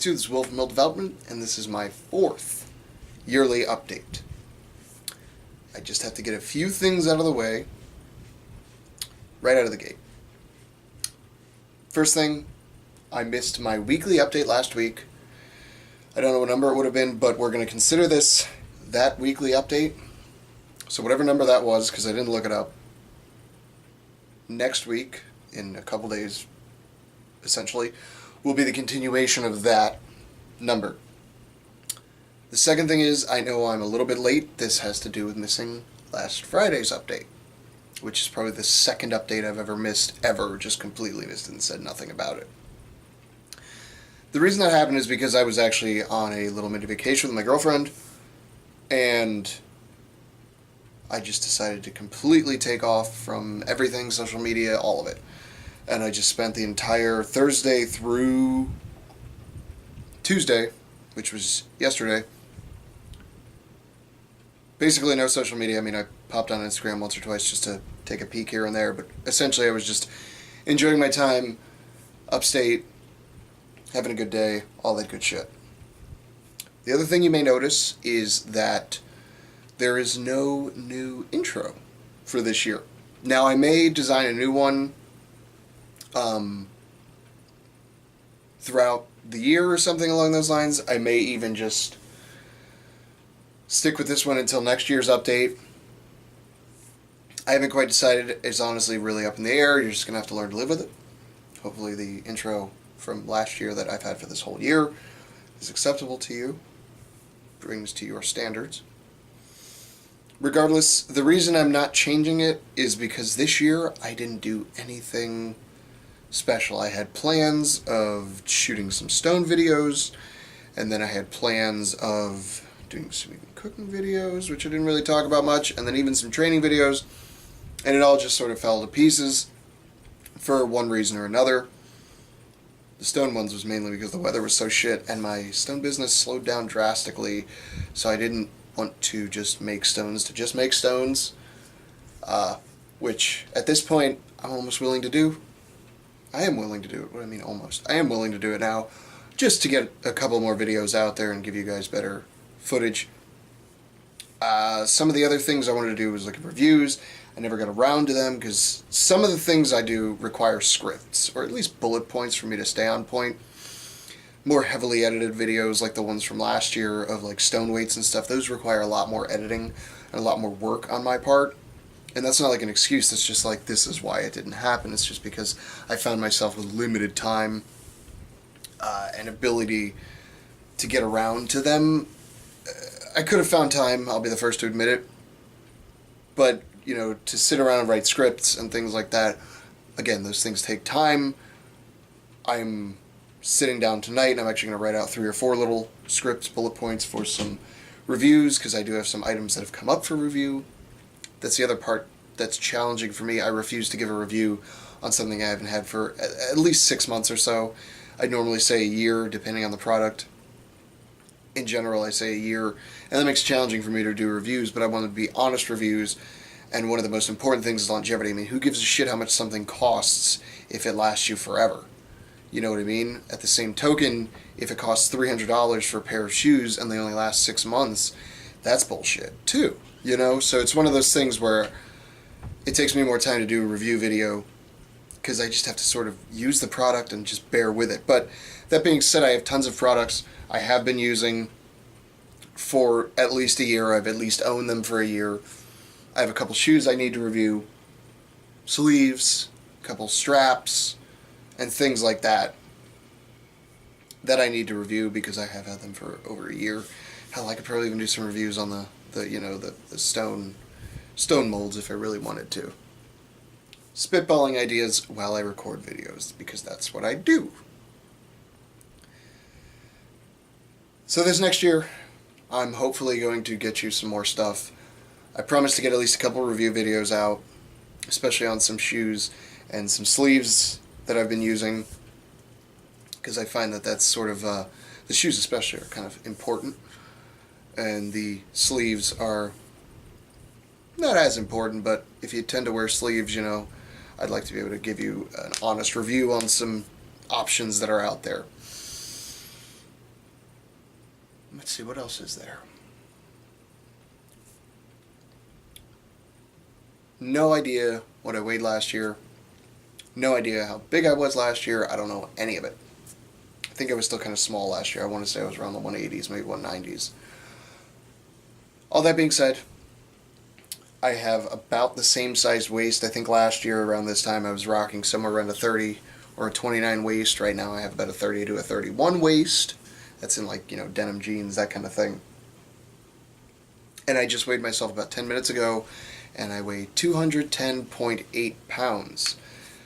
this is Will from Mill Development, and this is my 4th yearly update. I just have to get a few things out of the way right out of the gate. First thing, I missed my weekly update last week. I don't know what number it would have been, but we're going to consider this that weekly update. So whatever number that was, because I didn't look it up, next week, in a couple days, essentially, will be the continuation of that number. The second thing is, I know I'm a little bit late. This has to do with missing last Friday's update, which is probably the second update I've ever missed, just completely missed and said nothing about it. The reason that happened is because I was actually on a little mini vacation with my girlfriend, and I just decided to completely take off from everything, social media, all of it. And I just spent the entire Thursday through Tuesday, which was yesterday, basically no social media. I mean, I popped on Instagram once or twice just to take a peek here and there, but essentially I was just enjoying my time upstate, having a good day, all that good shit. The other thing you may notice is that there is no new intro for this year. Now, I may design a new one throughout the year or something along those lines. I may even just stick with this one until next year's update. I haven't quite decided. It's honestly really up in the air. You're just going to have to learn to live with it. Hopefully the intro from last year that I've had for this whole year is acceptable to you, brings to your standards. Regardless, the reason I'm not changing it is because this year I didn't do anything special. I had plans of shooting some stone videos, and then I had plans of doing some cooking videos, which I didn't really talk about much, and then even some training videos, and it all just sort of fell to pieces for one reason or another. The stone ones was mainly because the weather was so shit, and my stone business slowed down drastically, so I didn't want to just make stones to just make stones, which at this point I'm almost willing to do. I am willing to do it. What do I mean almost? I am willing to do it now, just to get a couple more videos out there and give you guys better footage. Some of the other things I wanted to do was look at reviews. I never got around to them because some of the things I do require scripts, or at least bullet points for me to stay on point. More heavily edited videos like the ones from last year of like stone weights and stuff, those require a lot more editing and a lot more work on my part. And that's not like an excuse, that's just like, this is why it didn't happen. It's just because I found myself with limited time and ability to get around to them. I could have found time, I'll be the first to admit it. But, you know, to sit around and write scripts and things like that, again, those things take time. I'm sitting down tonight, and I'm actually going to write out 3 or 4 little scripts, bullet points for some reviews, because I do have some items that have come up for review. That's the other part that's challenging for me. I refuse to give a review on something I haven't had for at least 6 months or so. I'd normally say a year, depending on the product. In general, I say a year, and that makes it challenging for me to do reviews, but I want to be honest reviews, and one of the most important things is longevity. I mean, who gives a shit how much something costs if it lasts you forever? You know what I mean? At the same token, if it costs $300 for a pair of shoes and they only last 6 months, that's bullshit too. You know? So it's one of those things where it takes me more time to do a review video because I just have to sort of use the product and just bear with it. But that being said, I have tons of products I have been using for at least a year. I've at least owned them for a year. I have a couple shoes I need to review, sleeves, a couple straps, and things like that I need to review because I have had them for over a year. Hell, I could probably even do some reviews on the stone molds if I really wanted to. Spitballing ideas while I record videos because that's what I do. So this next year, I'm hopefully going to get you some more stuff. I promise to get at least a couple review videos out, especially on some shoes and some sleeves that I've been using, because I find that that's sort of, the shoes especially are kind of important, and the sleeves are not as important, but if you tend to wear sleeves, you know, I'd like to be able to give you an honest review on some options that are out there. Let's see, what else is there? No idea what I weighed last year. No idea how big I was last year. I don't know any of it. I think I was still kind of small last year. I want to say I was around the 180s, maybe 190s. All that being said, I have about the same sized waist. I think last year around this time I was rocking somewhere around a 30 or a 29 waist. Right now I have about a 30 to a 31 waist. That's in like, denim jeans, that kind of thing. And I just weighed myself about 10 minutes ago, and I weigh 210.8 pounds.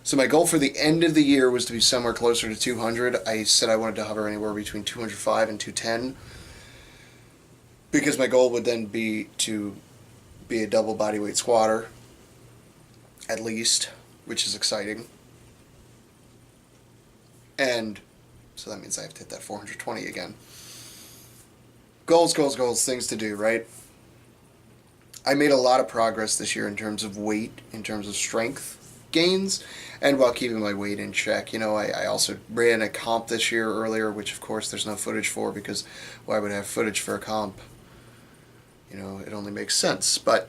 So my goal for the end of the year was to be somewhere closer to 200. I said I wanted to hover anywhere between 205 and 210, because my goal would then be to be a double bodyweight squatter, at least, which is exciting. And so that means I have to hit that 420 again. Goals, things to do, right? I made a lot of progress this year in terms of weight, in terms of strength gains, and while keeping my weight in check. I also ran a comp this year earlier, which of course there's no footage for, because why would I have footage for a comp? It only makes sense. But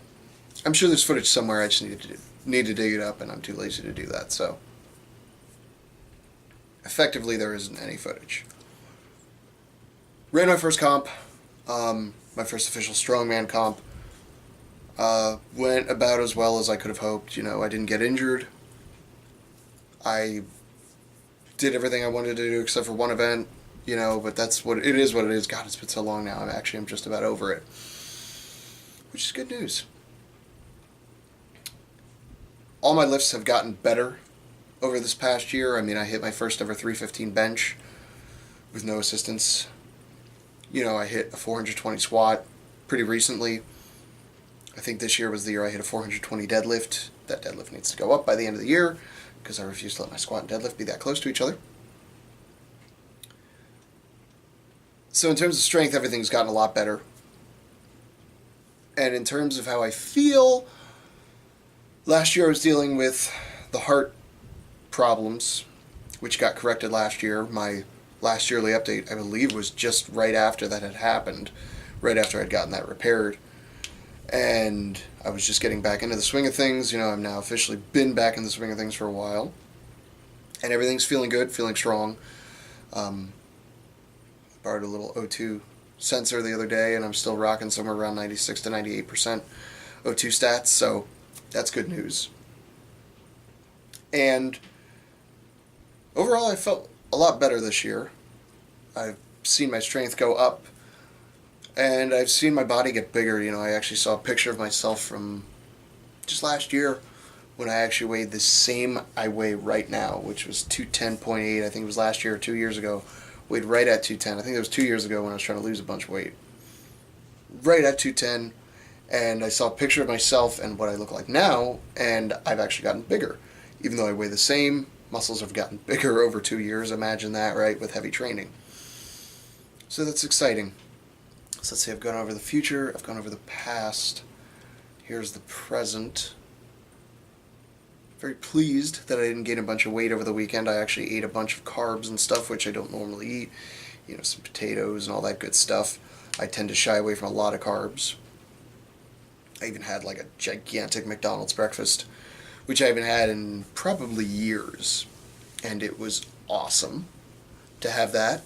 I'm sure there's footage somewhere. I just need to dig it up, and I'm too lazy to do that. So effectively, there isn't any footage. Ran my first comp, my first official strongman comp. Went about as well as I could have hoped. I didn't get injured. I did everything I wanted to do except for one event, but that's what it is. God, it's been so long now. I'm just about over it, which is good news. All my lifts have gotten better over this past year. I hit my first ever 315 bench with no assistance. I hit a 420 squat pretty recently. I think this year was the year I hit a 420 deadlift. That deadlift needs to go up by the end of the year, because I refuse to let my squat and deadlift be that close to each other. So in terms of strength, everything's gotten a lot better. And in terms of how I feel, last year I was dealing with the heart problems, which got corrected last year. My last yearly update, I believe, was just right after that had happened, right after I'd gotten that repaired. And I was just getting back into the swing of things. I've now officially been back in the swing of things for a while. And everything's feeling good, feeling strong. Borrowed a little O2 sensor the other day, and I'm still rocking somewhere around 96 to 98% O2 stats, so that's good news. And overall, I felt a lot better this year. I've seen my strength go up, and I've seen my body get bigger. I actually saw a picture of myself from just last year when I actually weighed the same I weigh right now, which was 210.8. I think it was last year or 2 years ago. Weighed right at 210. I think it was 2 years ago when I was trying to lose a bunch of weight. Right at 210, and I saw a picture of myself and what I look like now, and I've actually gotten bigger. Even though I weigh the same, muscles have gotten bigger over 2 years. Imagine that, right, with heavy training. So that's exciting. So let's see, I've gone over the future, I've gone over the past. Here's the present. Very pleased that I didn't gain a bunch of weight over the weekend. I actually ate a bunch of carbs and stuff, which I don't normally eat. Some potatoes and all that good stuff. I tend to shy away from a lot of carbs. I even had like a gigantic McDonald's breakfast, which I haven't had in probably years. And it was awesome to have that.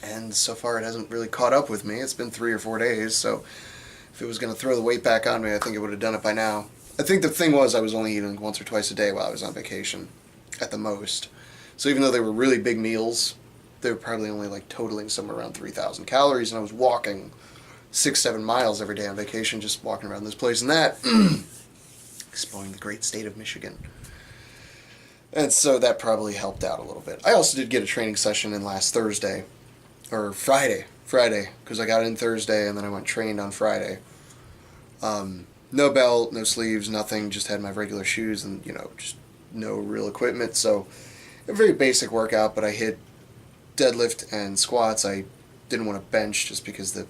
And so far it hasn't really caught up with me. It's been 3 or 4 days, so if it was going to throw the weight back on me, I think it would have done it by now. I think the thing was I was only eating once or twice a day while I was on vacation, at the most. So even though they were really big meals, they were probably only like totaling somewhere around 3,000 calories, and I was walking 6-7 miles every day on vacation, just walking around this place and that, exploring the great state of Michigan. And so that probably helped out a little bit. I also did get a training session in last Thursday, or Friday, because I got in Thursday and then I went trained on Friday. No belt, no sleeves, nothing, just had my regular shoes and, just no real equipment. So a very basic workout, but I hit deadlift and squats. I didn't want to bench just because the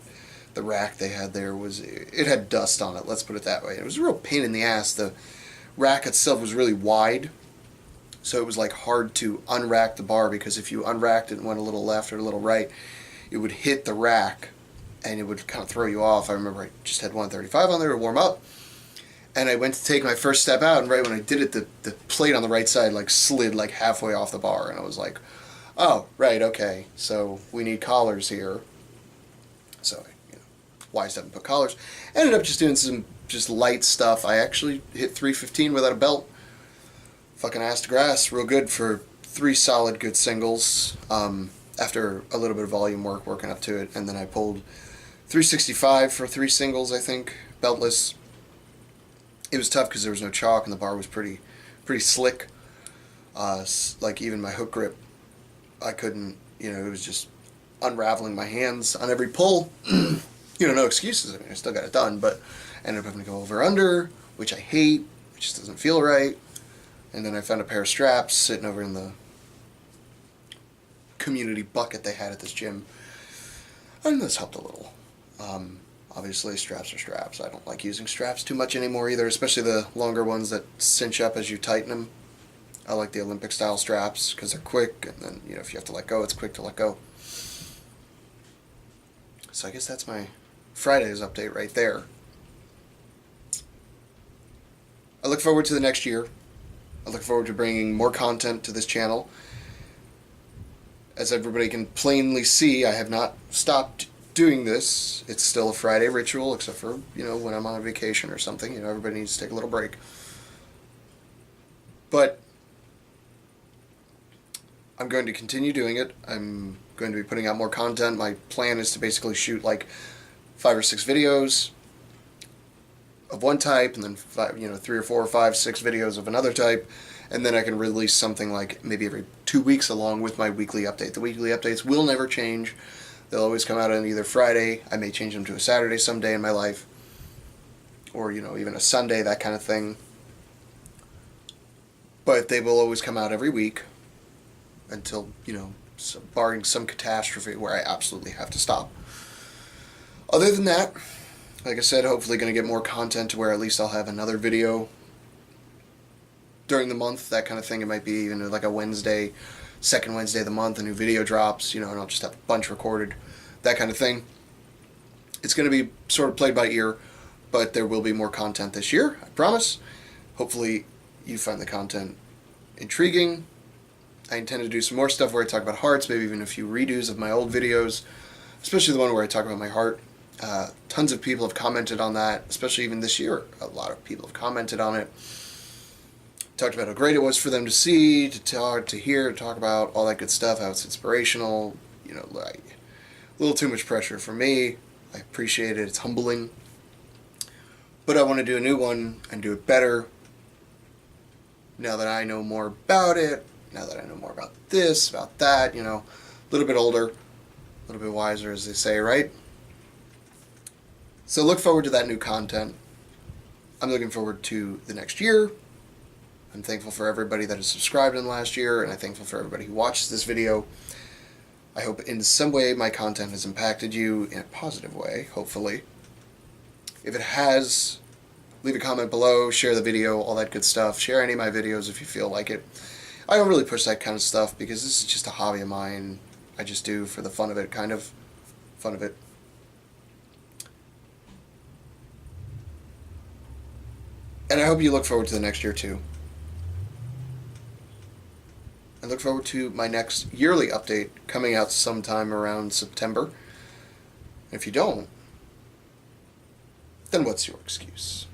rack they had there it had dust on it, let's put it that way. It was a real pain in the ass. The rack itself was really wide, so it was like hard to unrack the bar, because if you unracked it and went a little left or a little right, it would hit the rack and it would kind of throw you off. I remember I just had 135 on there to warm up, and I went to take my first step out, and right when I did it, the plate on the right side like slid like halfway off the bar, and I was like, oh, right, okay, so we need collars here. So I wised up and put collars. Ended up just doing some just light stuff. I actually hit 315 without a belt. Fucking ass to grass, real good for 3 solid good singles. After a little bit of volume work working up to it, and then I pulled 365 for 3 singles, I think, beltless. It was tough because there was no chalk and the bar was pretty slick. Like even my hook grip, I couldn't, it was just unraveling my hands on every pull. No excuses. I mean, I still got it done, but I ended up having to go over under, which I hate. It just doesn't feel right. And then I found a pair of straps sitting over in the community bucket they had at this gym, and this helped a little. Obviously, straps are straps. I don't like using straps too much anymore either, especially the longer ones that cinch up as you tighten them. I like the Olympic style straps because they're quick, and then if you have to let go, it's quick to let go. So I guess that's my Friday's update right there. I look forward to the next year. I look forward to bringing more content to this channel. As everybody can plainly see, I have not stopped doing this. It's still a Friday ritual, except for, when I'm on a vacation or something. Everybody needs to take a little break. But I'm going to continue doing it. I'm going to be putting out more content. My plan is to basically shoot like 5 or 6 videos of one type, and then 3 or 4 or 5, 6 videos of another type, and then I can release something like maybe every 2 weeks along with my weekly update. The weekly updates will never change. They'll always come out on either Friday. I may change them to a Saturday someday in my life, or even a Sunday, that kind of thing. But they will always come out every week until, barring some catastrophe where I absolutely have to stop. Other than that, like I said, hopefully going to get more content to where at least I'll have another video during the month, that kind of thing. It might be even like a Wednesday, second Wednesday of the month, a new video drops, and I'll just have a bunch recorded, that kind of thing. It's going to be sort of played by ear, but there will be more content this year, I promise. Hopefully you find the content intriguing. I intend to do some more stuff where I talk about hearts, maybe even a few redos of my old videos, especially the one where I talk about my heart. Tons of people have commented on that, especially even this year. A lot of people have commented on it. Talked about how great it was for them to see, to hear, to talk about, all that good stuff, how it's inspirational. Like, a little too much pressure for me. I appreciate it. It's humbling. But I want to do a new one and do it better. Now that I know more about it, now that I know more about this, about that, a little bit older, a little bit wiser, as they say, right? So look forward to that new content. I'm looking forward to the next year. I'm thankful for everybody that has subscribed in the last year, and I'm thankful for everybody who watches this video. I hope in some way my content has impacted you in a positive way, hopefully. If it has, leave a comment below, share the video, all that good stuff. Share any of my videos if you feel like it. I don't really push that kind of stuff because this is just a hobby of mine. I just do for the fun of it, kind of. Fun of it. And I hope you look forward to the next year too. I look forward to my next yearly update coming out sometime around September. If you don't, then what's your excuse?